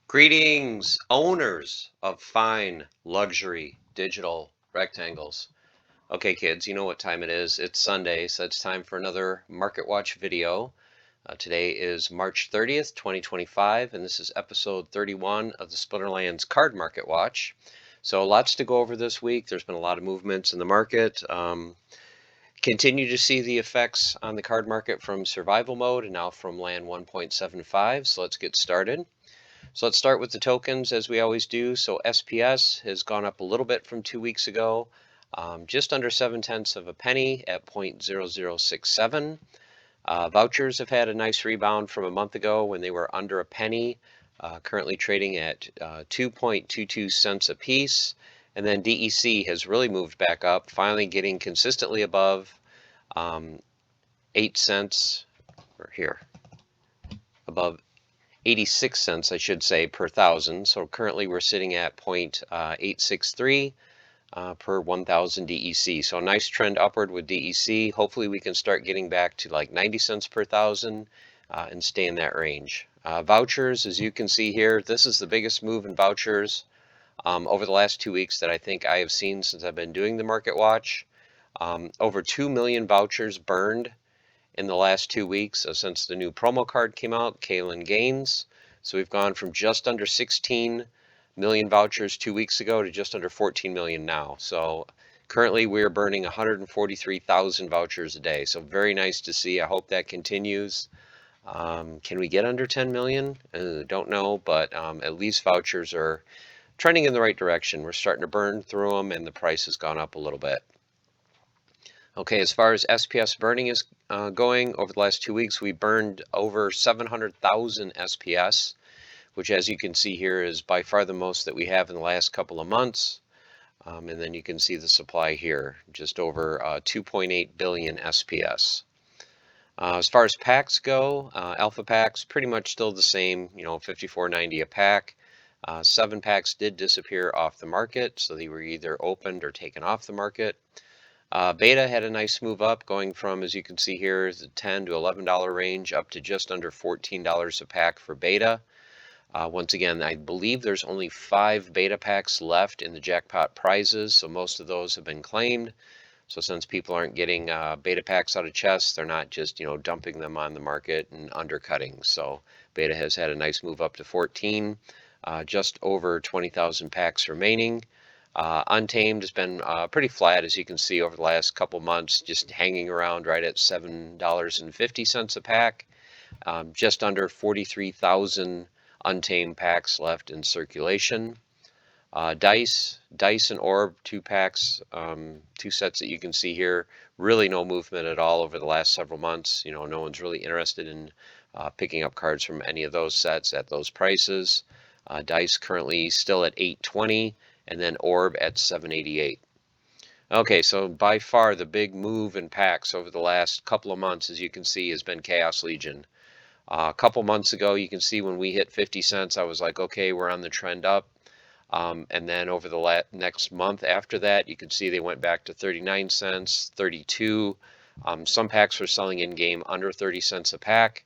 Greetings, owners of fine luxury digital rectangles. Okay, kids, you know what time it is. It's Sunday, so it's time for another Market Watch video. Today is March 30th, 2025, and this is episode 31 of the Splinterlands Card Market Watch. So lots to go over this week. There's been a lot of movements in the market. Continue to see the effects on the card market from survival mode and now from land 1.75. So let's get started. So let's start with the tokens as we always do. So SPS has gone up a little bit from 2 weeks ago, just under 7/10 of a penny at 0.0067. Vouchers have had a nice rebound from a month ago when they were under a penny, currently trading at 2.22 cents a piece. And then DEC has really moved back up, finally getting consistently above 8 cents, or here, above 86 cents, I should say, per thousand. So currently we're sitting at 0.863 per 1,000 DEC. So a nice trend upward with DEC. Hopefully we can start getting back to like 90 cents per thousand and stay in that range. Vouchers, as you can see here, this is the biggest move in vouchers over the last 2 weeks that I think I have seen since I've been doing the Market Watch. Over 2 million vouchers burned in the last 2 weeks since the new promo card came out, Kalen Gaines. So we've gone from just under 16 million vouchers 2 weeks ago to just under 14 million now. So currently we're burning 143,000 vouchers a day. So very nice to see. I hope that continues. Can we get under 10 million? Don't know, but at least vouchers are trending in the right direction. We're starting to burn through them and the price has gone up a little bit. Okay, as far as SPS burning is going, over the last 2 weeks, we burned over 700,000 SPS, which as you can see here is by far the most that we have in the last couple of months. And then you can see the supply here, just over 2.8 billion SPS. As far as packs go, alpha packs pretty much still the same, you know, 54.90 a pack. 7 packs did disappear off the market, so they were either opened or taken off the market. Beta had a nice move up, going from, as you can see here, the $10 to $11 range up to just under $14 a pack for beta. Once again, I believe there's only 5 beta packs left in the jackpot prizes, so most of those have been claimed. So since people aren't getting beta packs out of chests, they're not just, you know, dumping them on the market and undercutting. So beta has had a nice move up to 14, just over 20,000 packs remaining. Untamed has been pretty flat, as you can see, over the last couple months, just hanging around right at $7.50 a pack. Just under 43,000 untamed packs left in circulation. Dice and Orb, 2 packs, 2 sets that you can see here. Really no movement at all over the last several months. You know, no one's really interested in picking up cards from any of those sets at those prices. Dice currently still at $8.20. And then Orb at $7.88. Okay, so by far the big move in packs over the last couple of months, as you can see, has been Chaos Legion. A couple months ago, you can see when we hit 50 cents, I was like, okay, we're on the trend up. And then over the next month after that, you can see they went back to 39 cents, 32. Some packs were selling in game under 30 cents a pack.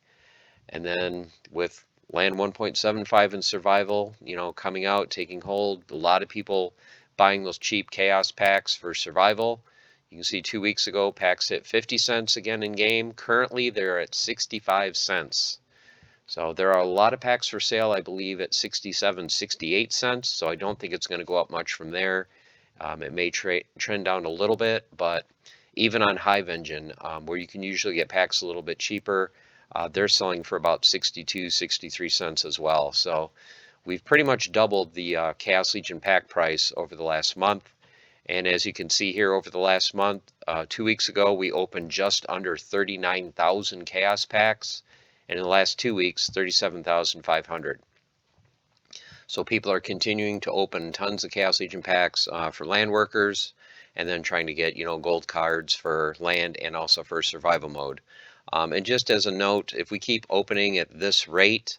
And then with land 1.75 in survival, you know, coming out, taking hold, a lot of people buying those cheap chaos packs for survival. You can see 2 weeks ago, packs hit 50 cents again in game. Currently, they're at 65 cents. So there are a lot of packs for sale, I believe, at 67, 68 cents. So I don't think it's going to go up much from there. It may trend down a little bit, but even on Hive Engine, where you can usually get packs a little bit cheaper, they're selling for about 62, 63 cents as well. So we've pretty much doubled the Chaos Legion pack price over the last month. And as you can see here, over the last month, 2 weeks ago, we opened just under 39,000 Chaos packs. And in the last 2 weeks, 37,500. So people are continuing to open tons of Chaos Legion packs for land workers, and then trying to get, you know, gold cards for land and also for survival mode. And just as a note, if we keep opening at this rate,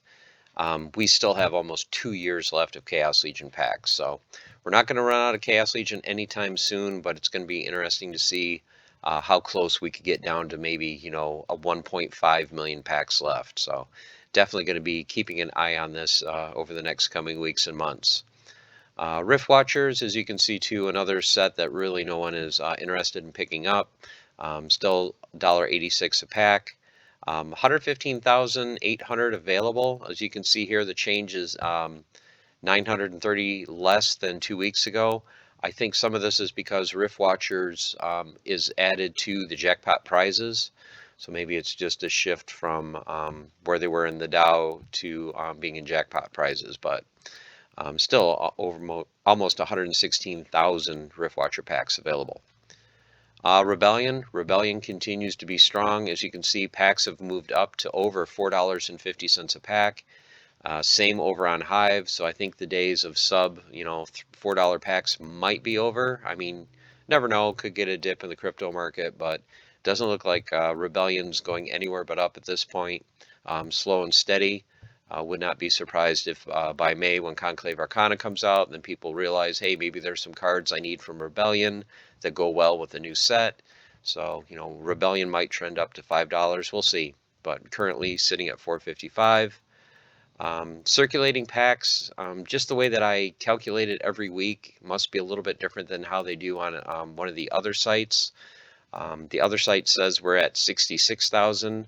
we still have almost 2 years left of Chaos Legion packs. So we're not going to run out of Chaos Legion anytime soon, but it's going to be interesting to see how close we could get down to maybe, you know, a 1.5 million packs left. So definitely going to be keeping an eye on this over the next coming weeks and months. Rift Watchers, as you can see too, another set that really no one is interested in picking up. Still $1.86 a pack. 115,800 available. As you can see here, the change is 930 less than 2 weeks ago. I think some of this is because Rift Watchers is added to the jackpot prizes. So maybe it's just a shift from where they were in the Dow to being in jackpot prizes, but still over almost 116,000 Rift Watcher packs available. Rebellion continues to be strong. As you can see, packs have moved up to over $4.50 a pack. Same over on Hive, so I think the days of sub, $4 packs might be over. I mean, never know, could get a dip in the crypto market, but doesn't look like Rebellion's going anywhere but up at this point. Slow and steady. Would not be surprised if by May, when Conclave Arcana comes out, then people realize, hey, maybe there's some cards I need from Rebellion that go well with the new set. So, Rebellion might trend up to $5. We'll see. But currently sitting at $4.55. Circulating packs, just the way that I calculate it every week must be a little bit different than how they do on one of the other sites. The other site says we're at 66,000.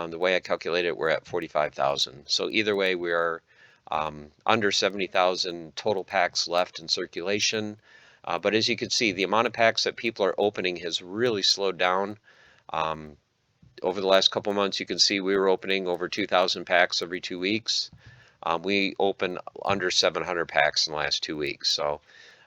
The way I calculate it, we're at 45,000. So either way, we are under 70,000 total packs left in circulation. But as you can see, the amount of packs that people are opening has really slowed down. Over the last couple months, you can see we were opening over 2,000 packs every 2 weeks. We opened under 700 packs in the last 2 weeks. So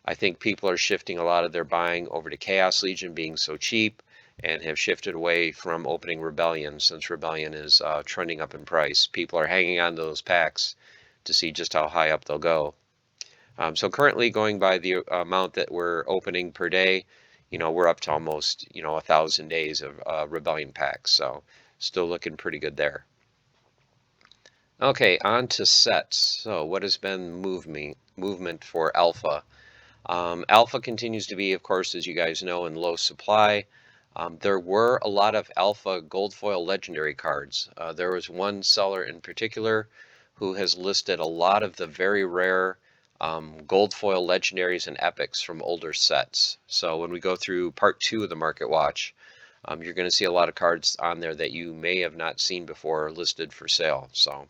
I think people are shifting a lot of their buying over to Chaos Legion being so cheap, and have shifted away from opening Rebellion, since Rebellion is trending up in price. People are hanging on to those packs to see just how high up they'll go. So currently, going by the amount that we're opening per day, we're up to almost 1,000 days of Rebellion packs. So still looking pretty good there. Okay, on to sets. So what has been movement for Alpha? Alpha continues to be, of course, as you guys know, in low supply. There were a lot of Alpha Gold Foil Legendary cards. There was one seller in particular who has listed a lot of the very rare Gold Foil Legendaries and Epics from older sets. So when we go through part 2 of the Market Watch, you're going to see a lot of cards on there that you may have not seen before listed for sale. So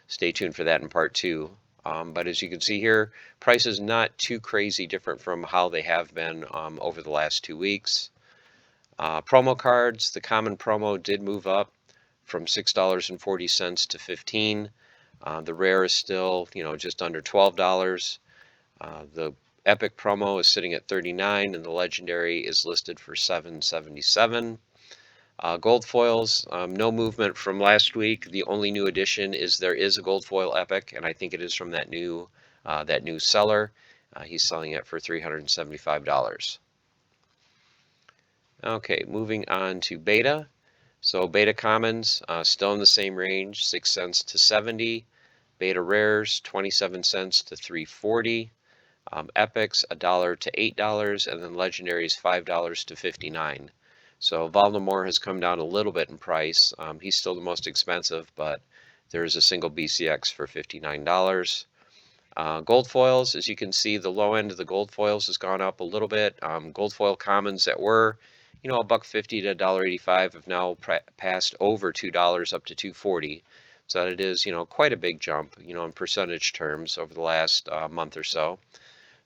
stay tuned for that in part 2. But as you can see here, price is not too crazy different from how they have been over the last 2 weeks. Promo cards, the common promo did move up from $6.40 to $15. The rare is still, just under $12. The epic promo is sitting at $39, and the legendary is listed for $7.77. Gold foils, no movement from last week. The only new addition is there is a gold foil epic, and I think it is from that new seller. He's selling it for $375. Okay, moving on to beta. So beta commons, still in the same range, 6 cents to 70. Beta rares, 27 cents to 340. Epics, $1 to $8, and then legendaries, $5 to 59. So Voldemort has come down a little bit in price. He's still the most expensive, but there is a single BCX for $59. Gold foils, as you can see, the low end of the gold foils has gone up a little bit. Gold foil commons that were, $1.50 to $1.85 have now passed over $2 up to $2.40. So that it is, quite a big jump, in percentage terms over the last month or so.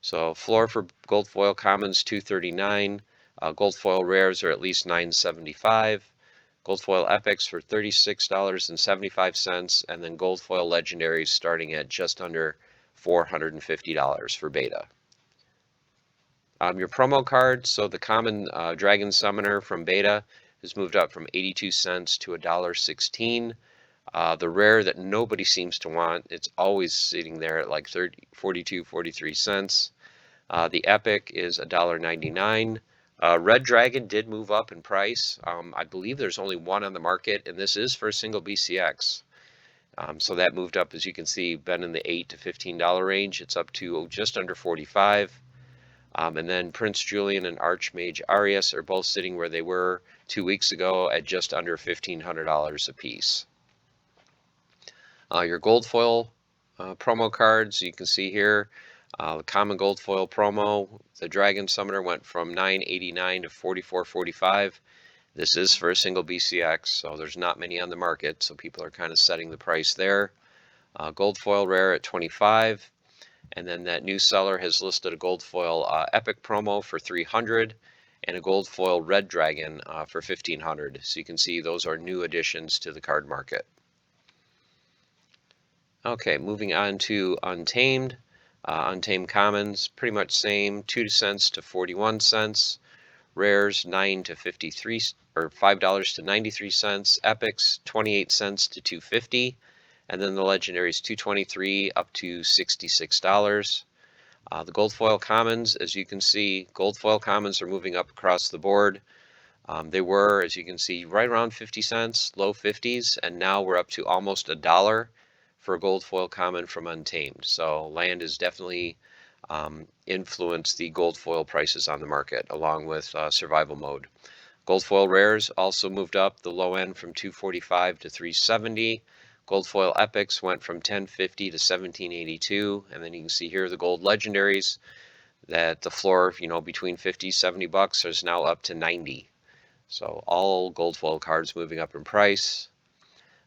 So floor for gold foil commons, $2.39. Gold foil rares are at least $9.75. Gold foil epics for $36.75, and then gold foil legendaries starting at just under $450 for beta. Your promo card, so the common Dragon Summoner from beta has moved up from 82 cents to $1.16. The rare that nobody seems to want, it's always sitting there at like 42, 43 cents. The epic is $1.99. Red Dragon did move up in price. I believe there's only one on the market, and this is for a single BCX. So that moved up, as you can see, been in the $8 to $15 range. It's up to just under 45. And then Prince Julian and Archmage Arius are both sitting where they were 2 weeks ago at just under $1,500 a piece. Your gold foil promo cards, you can see here, the common gold foil promo, the Dragon Summoner went from $9.89 to $44.45. This is for a single BCX, so there's not many on the market, so people are kind of setting the price there. Gold foil rare at 25, and then that new seller has listed a gold foil epic promo for 300 and a gold foil red dragon for 1500. So you can see those are new additions to the card market. Okay, moving on to Untamed. Untamed Commons, pretty much same, 2 cents to 41 cents. Rares, 9 to 53, or $5 to 93 cents. Epics, 28 cents to 250. And then the Legendaries, 223 up to $66. The gold foil commons, as you can see, gold foil commons are moving up across the board. They were, as you can see, right around 50 cents, low 50s, and now we're up to almost $1 for a gold foil common from Untamed. So land has definitely influenced the gold foil prices on the market, along with survival mode. Gold foil rares also moved up the low end from 245 to 370. Gold foil epics went from 1050 to 1782, and then you can see here the gold legendaries that the floor, between 50, 70 bucks is now up to 90. So all gold foil cards moving up in price.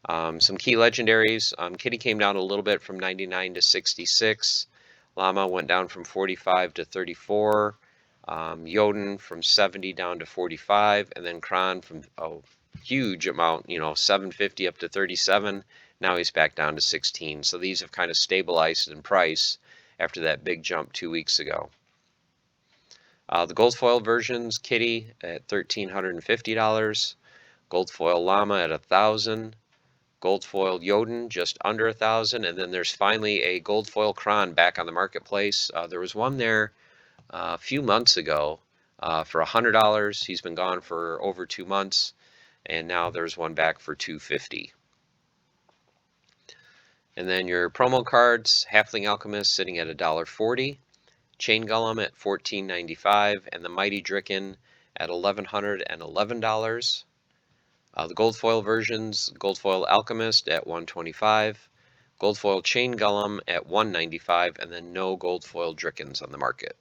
Some key legendaries. Kitty came down a little bit from 99 to 66. Llama went down from 45 to 34. Jotun from 70 down to 45. And then Kron from a huge amount, 750 up to 37. Now he's back down to 16. So these have kind of stabilized in price after that big jump 2 weeks ago. The gold foil versions, Kitty at $1,350. Gold foil Llama at $1,000. Gold foil Jotun just under $1,000, and then there's finally a gold foil Kron back on the marketplace. There was one there a few months ago for $100. He's been gone for over 2 months, and now there's one back for $250. And then your promo cards, Halfling Alchemist sitting at $1.40, Chain Golem at $14.95, and the Mighty Dricken at $1,111. The gold foil versions, gold foil Alchemist at $125, gold foil Chain Golem at $195, and then no gold foil Drickens on the market.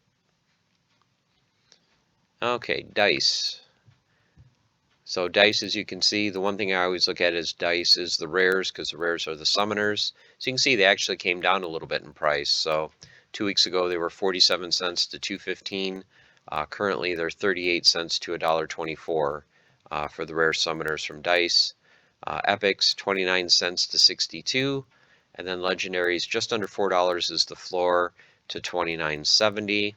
Okay, dice. So dice, as you can see, the one thing I always look at is dice is the rares, because the rares are the summoners. So you can see they actually came down a little bit in price. So 2 weeks ago they were 47 cents to 215. Currently they're 38 cents to $1.24 for the rare summoners from dice. Epics 29 cents to 62, and then legendaries just under $4 is the floor to 29.70.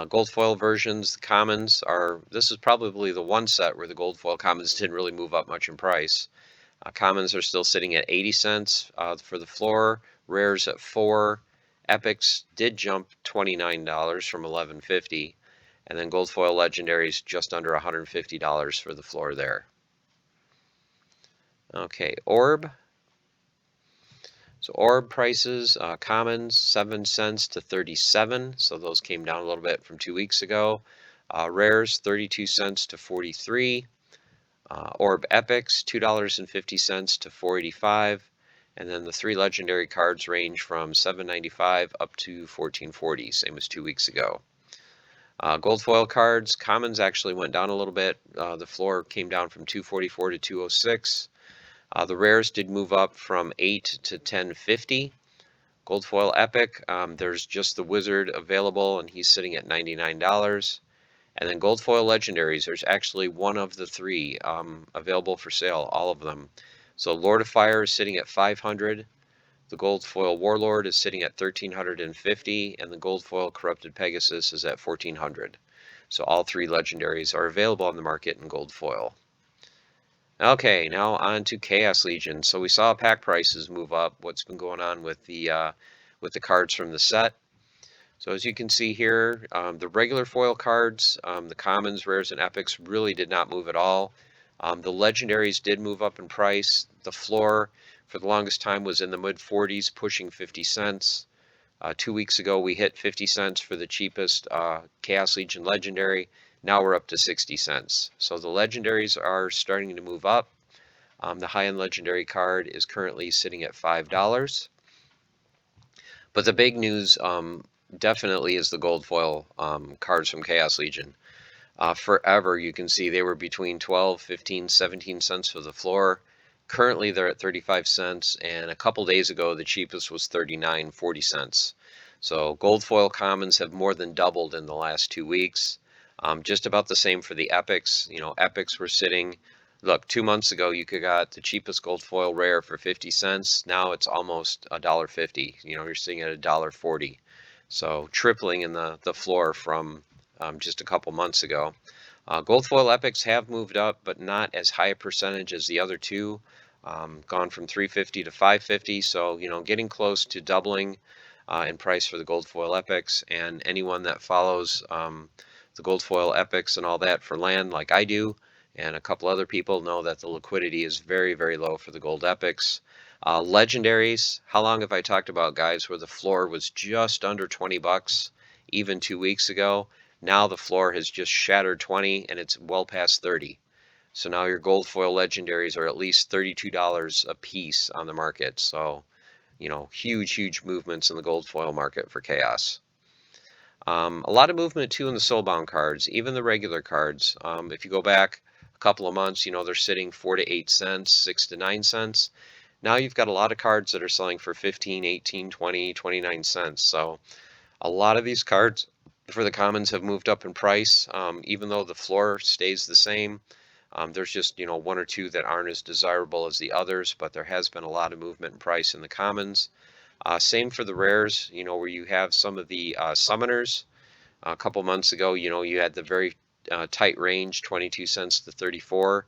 Gold foil versions, the commons are, this is probably the one set where the gold foil commons didn't really move up much in price. Commons are still sitting at 80 cents for the floor, rares at 4, epics did jump $29 from $11.50, and then gold foil legendaries just under $150 for the floor there. Okay, orb. So orb prices, commons 7 cents to 37, so those came down a little bit from 2 weeks ago. Rares 32 cents to 43. Orb epics $2.50 to $4.85, and then the 3 legendary cards range from $7.95 up to $14.40, same as 2 weeks ago. Gold foil cards, commons actually went down a little bit. The floor came down from $2.44 to $2.06. The rares did move up from 8 to $10.50. Gold foil epic, there's just the wizard available, and he's sitting at $99. And then gold foil legendaries, there's actually one of the 3 available for sale, all of them. So Lord of Fire is sitting at $500. The gold foil Warlord is sitting at $1,350, and the gold foil Corrupted Pegasus is at $1,400. So all 3 legendaries are available on the market in gold foil. Okay, now on to Chaos Legion. So we saw pack prices move up. What's been going on with the cards from the set? So as you can see here, the regular foil cards, the commons, rares, and epics really did not move at all. The legendaries did move up in price. The floor for the longest time was in the mid-40s, pushing 50 cents. 2 weeks ago we hit 50 cents for the cheapest Chaos Legion legendary. Now we're up to 60 cents. So the legendaries are starting to move up. The high-end legendary card is currently sitting at $5. But the big news definitely is the gold foil cards from Chaos Legion. Forever, you can see they were between 12, 15, 17 cents for the floor. Currently, they're at 35 cents, and a couple days ago, the cheapest was 39, 40 cents. So gold foil commons have more than doubled in the last 2 weeks. Just about the same for the epics. You know, epics were sitting. Look, 2 months ago, you could got the cheapest gold foil rare for 50 cents. Now it's almost $1.50. You know, you're sitting at $1.40. So tripling in the floor from just a couple months ago. Gold foil epics have moved up, but not as high a percentage as the other two. Gone from 350 to 550, so you know, getting close to doubling in price for the gold foil epics. And anyone that follows the gold foil epics and all that for land, like I do, and a couple other people, know that the liquidity is very, very low for the gold epics. Legendaries, how long have I talked about, guys, where the floor was just under 20 bucks even 2 weeks ago? Now the floor has just shattered 20 and it's well past 30. So now your gold foil legendaries are at least $32 a piece on the market. So, you know, huge, huge movements in the gold foil market for Chaos. A lot of movement too in the soulbound cards, even the regular cards. If you go back a couple of months, you know, they're sitting 4 to 8 cents, 6 to 9 cents. Now you've got a lot of cards that are selling for 15, 18, 20, 29 cents. So a lot of these cards for the commons have moved up in price, even though the floor stays the same. There's just, you know, one or two that aren't as desirable as the others, but there has been a lot of movement in price in the commons. Same for the rares, you know, where you have some of the summoners. A couple months ago, you know, you had the very tight range, 22 cents to 34.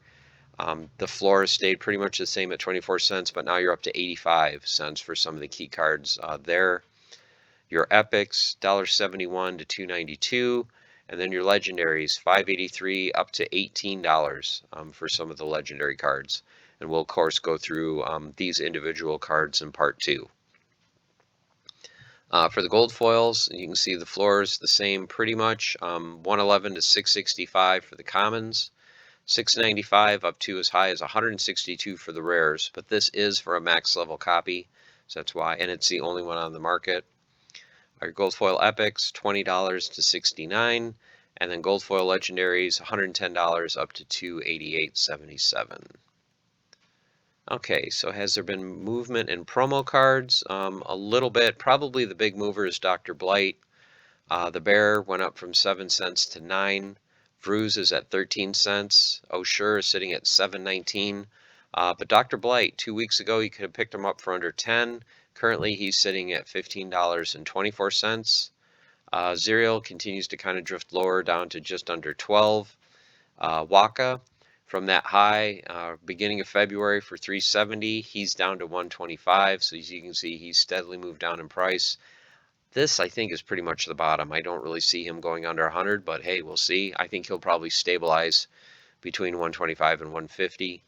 The floor has stayed pretty much the same at 24 cents, but now you're up to 85 cents for some of the key cards there. Your epics, $1.71 to $2.92, and then your legendaries, $5.83 up to $18 for some of the legendary cards. And we'll of course go through these individual cards in part 2. For the gold foils, you can see the floors the same pretty much. 111 to 665 for the commons, 695 up to as high as 162 for the rares. But this is for a max level copy, so that's why, and it's the only one on the market. Our gold foil epics, $20 to 69, and then gold foil legendaries, $110 up to 288.77. Okay, so has there been movement in promo cards? A little bit. Probably the big mover is Dr. Blight. The bear went up from 7 cents to 9. Vruz is at 13 cents. Oshure is sitting at 7.19. But Dr. Blight, 2 weeks ago, you could have picked him up for under 10. Currently, he's sitting at $15.24. Zerial continues to kind of drift lower down to just under 12. Waka, from that high beginning of February for 370, he's down to 125. So as you can see, he's steadily moved down in price. This, I think, is pretty much the bottom. I don't really see him going under 100, but hey, we'll see. I think he'll probably stabilize between 125 and 150.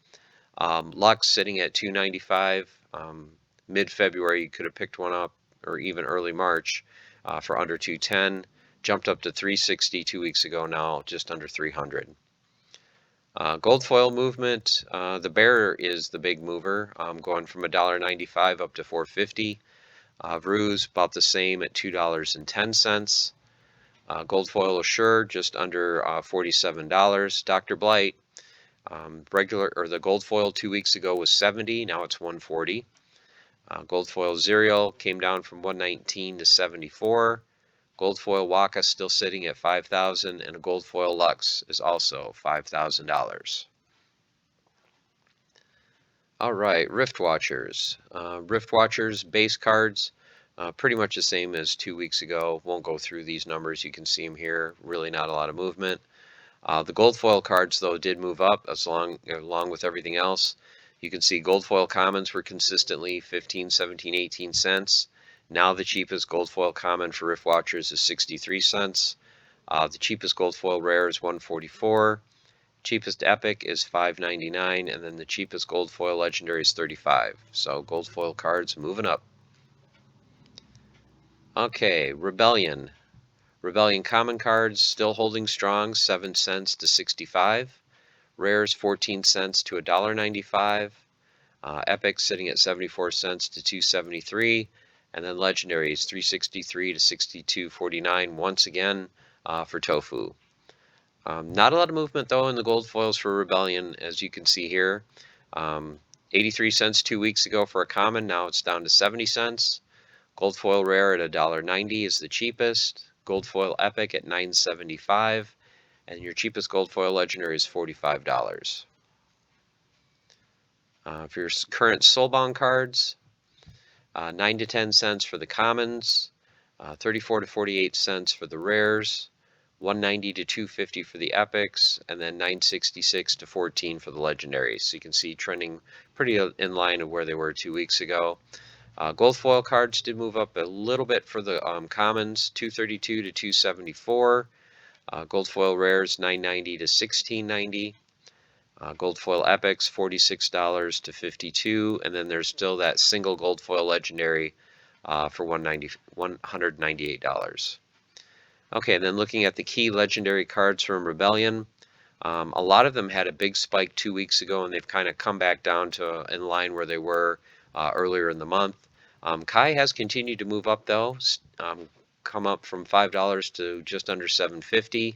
Lux sitting at 295. Mid-February, you could have picked one up, or even early March, for under 210. Jumped up to 360 2 weeks ago, now just under 300. Gold foil movement, the bear is the big mover, going from $1.95 up to $4.50. Vruz about the same at $2.10. Gold foil Assure just under $47. Dr. Blight, regular, or the gold foil 2 weeks ago was 70, now it's 140. Gold foil Zerial came down from 119 to 74. Gold foil Waka still sitting at $5,000, and a gold foil Lux is also $5,000. All right, Rift Watchers. Rift Watchers base cards, pretty much the same as 2 weeks ago. Won't go through these numbers. You can see them here. Really not a lot of movement. The gold foil cards, though, did move up along with everything else. You can see gold foil commons were consistently 15, 17, 18 cents. Now the cheapest gold foil common for Rift Watchers is 63 cents. The cheapest gold foil rare is 144. Cheapest epic is 5.99, and then the cheapest gold foil legendary is 35. So gold foil cards moving up. Okay, Rebellion. Rebellion common cards still holding strong, 7 cents to 65. Rares 14 cents to $1.95. Epic sitting at 74 cents to 273, and then legendaries 363 to 62.49 once again for tofu. Not a lot of movement though in the gold foils for Rebellion, as you can see here. 83 cents 2 weeks ago for a common, now it's down to 70 cents. Gold foil rare at $1.90 is the cheapest. Gold foil epic at $9.75, and your cheapest gold foil legendary is $45. For your current soulbound cards, 9 to 10 cents for the commons, 34 to 48 cents for the rares, 190 to 250 for the epics, and then 966 to 14 for the legendaries. So you can see trending pretty in line of where they were 2 weeks ago. Gold foil cards did move up a little bit for the commons, 232 to 274. Gold foil rares 990 to 1690. Gold foil epics $46 to $52, and then there's still that single gold foil legendary for $198. Okay, and then looking at the key legendary cards from Rebellion, a lot of them had a big spike 2 weeks ago, and they've kind of come back down to in line where they were earlier in the month. Kai has continued to move up though, come up from $5 to just under $7.50.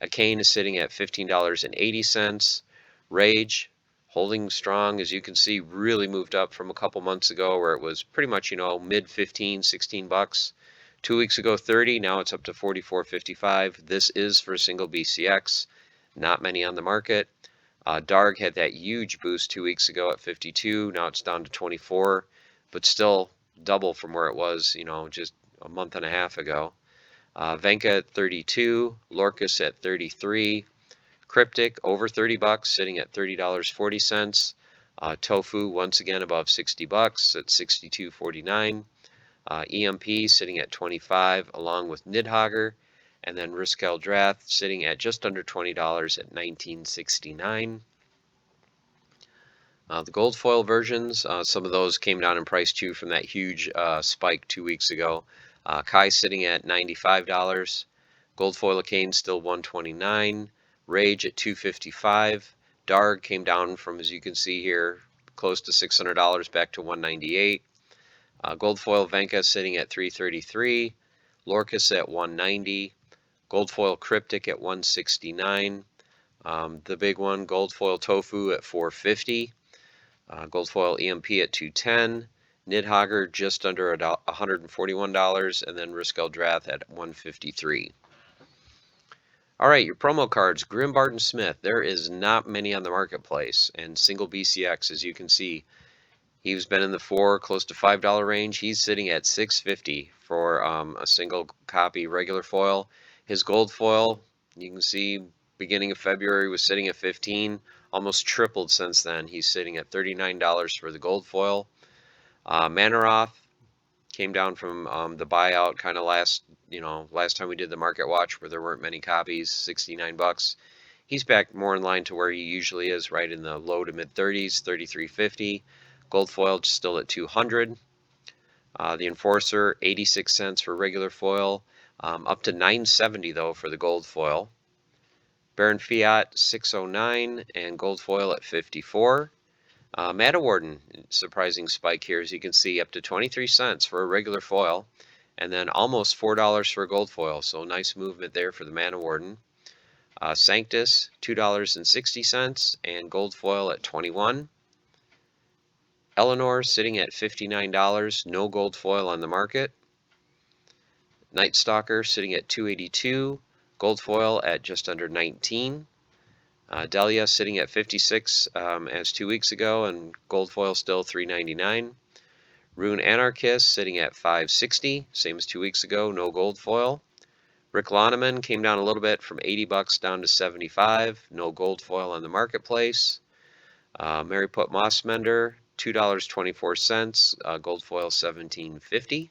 A cane is sitting at $15.80. Rage holding strong, as you can see, really moved up from a couple months ago where it was pretty much, mid 15, 16 bucks. 2 weeks ago 30, now it's up to 44.55. This is for a single BCX, not many on the market. Darg had that huge boost 2 weeks ago at 52, now it's down to 24, but still double from where it was, just a month and a half ago. Venka at 32, Lorcas at 33, Cryptic over 30 bucks, sitting at $30.40. Tofu once again above 60 bucks at 62.49. EMP sitting at 25, along with Nidhogger, and then Riskel Drath sitting at just under $20 at 19.69. The gold foil versions, some of those came down in price too from that huge spike 2 weeks ago. Kai sitting at $95. Gold foil cane still $129. Rage at $255. Darg came down from, as you can see here, close to $600 back to $198. Gold foil Venka sitting at $333. Lorcas at $190. Gold foil Cryptic at $169. The big one, gold foil Tofu at $450. Gold foil EMP at $210. Nidhogger just under $141, and then Riskel Drath at $153. All right, your promo cards, Grim Barton Smith. There is not many on the marketplace, and single BCX, as you can see, he's been in the close to $5 range. He's sitting at $6.50 for a single copy regular foil. His gold foil, you can see, beginning of February was sitting at $15, almost tripled since then. He's sitting at $39 for the gold foil. Manaroth came down from the buyout kind of last time we did the market watch where there weren't many copies, 69 bucks. He's back more in line to where he usually is, right in the low to mid 30s, 33.50. Gold foil still at 200. The Enforcer 86 cents for regular foil, up to 970 though for the gold foil. Baron Fiat 609 and gold foil at 54. Matawarden, surprising spike here, as you can see, up to 23 cents for a regular foil, and then almost $4 for a gold foil, so nice movement there for the Matawarden. Sanctus, $2.60, and gold foil at 21. Eleanor sitting at $59, no gold foil on the market. Night Stalker sitting at $2.82, gold foil at just under 19. Delia sitting at 56 as 2 weeks ago, and gold foil still $3.99. Rune Anarchist sitting at $5.60, same as 2 weeks ago, no gold foil. Rick Loneman came down a little bit from 80 bucks down to 75, no gold foil on the marketplace. Mary Put Mossmender, $2.24, gold foil $17.50.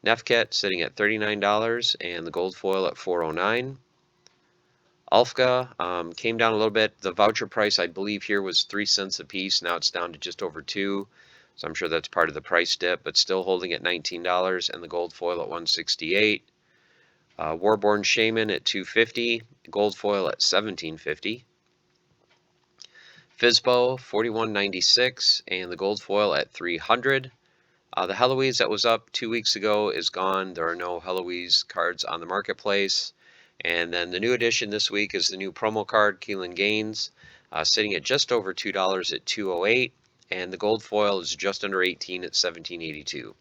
Nefket sitting at $39 and the gold foil at $4.09. Alfka came down a little bit. The voucher price, I believe, here was 3 cents a piece. Now it's down to just over 2. So I'm sure that's part of the price dip, but still holding at $19 and the gold foil at $168. Warborn Shaman at $250, gold foil at $17.50. Fizbo 41.96, and the gold foil at 300. The Heloise that was up 2 weeks ago is gone. There are no Heloise cards on the marketplace. And then the new addition this week is the new promo card, Keelan Gaines, sitting at just over $2 at 208, and the gold foil is just under 18 at 1782.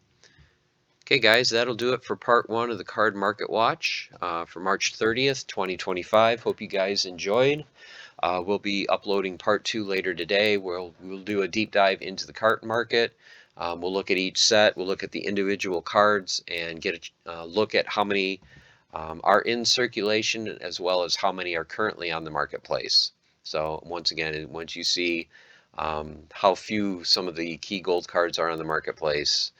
Okay, guys, that'll do it for part one of the Card Market Watch for March 30th, 2025. Hope you guys enjoyed. We'll be uploading part two later today. We'll do a deep dive into the card market. We'll look at each set. We'll look at the individual cards and get a look at how many are in circulation as well as how many are currently on the marketplace. So once again, once you see how few some of the key gold cards are on the marketplace,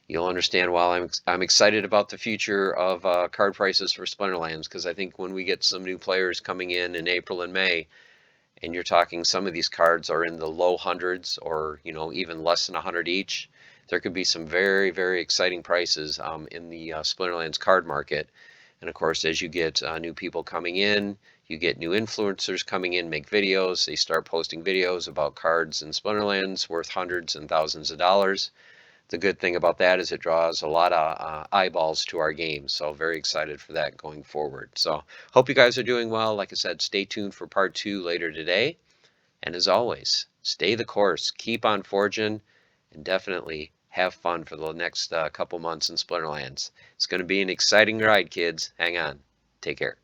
you'll understand why I'm excited about the future of card prices for Splinterlands, because I think when we get some new players coming in April and May, and you're talking some of these cards are in the low hundreds or even less than 100 each, there could be some very, very exciting prices in the Splinterlands card market. And of course, as you get new people coming in, you get new influencers coming in, make videos, they start posting videos about cards in Splinterlands worth hundreds and thousands of dollars. The good thing about that is it draws a lot of eyeballs to our game. So very excited for that going forward. So hope you guys are doing well. Like I said, stay tuned for part two later today. And as always, stay the course, keep on forging, and definitely have fun for the next couple months in Splinterlands. It's going to be an exciting ride, kids. Hang on. Take care.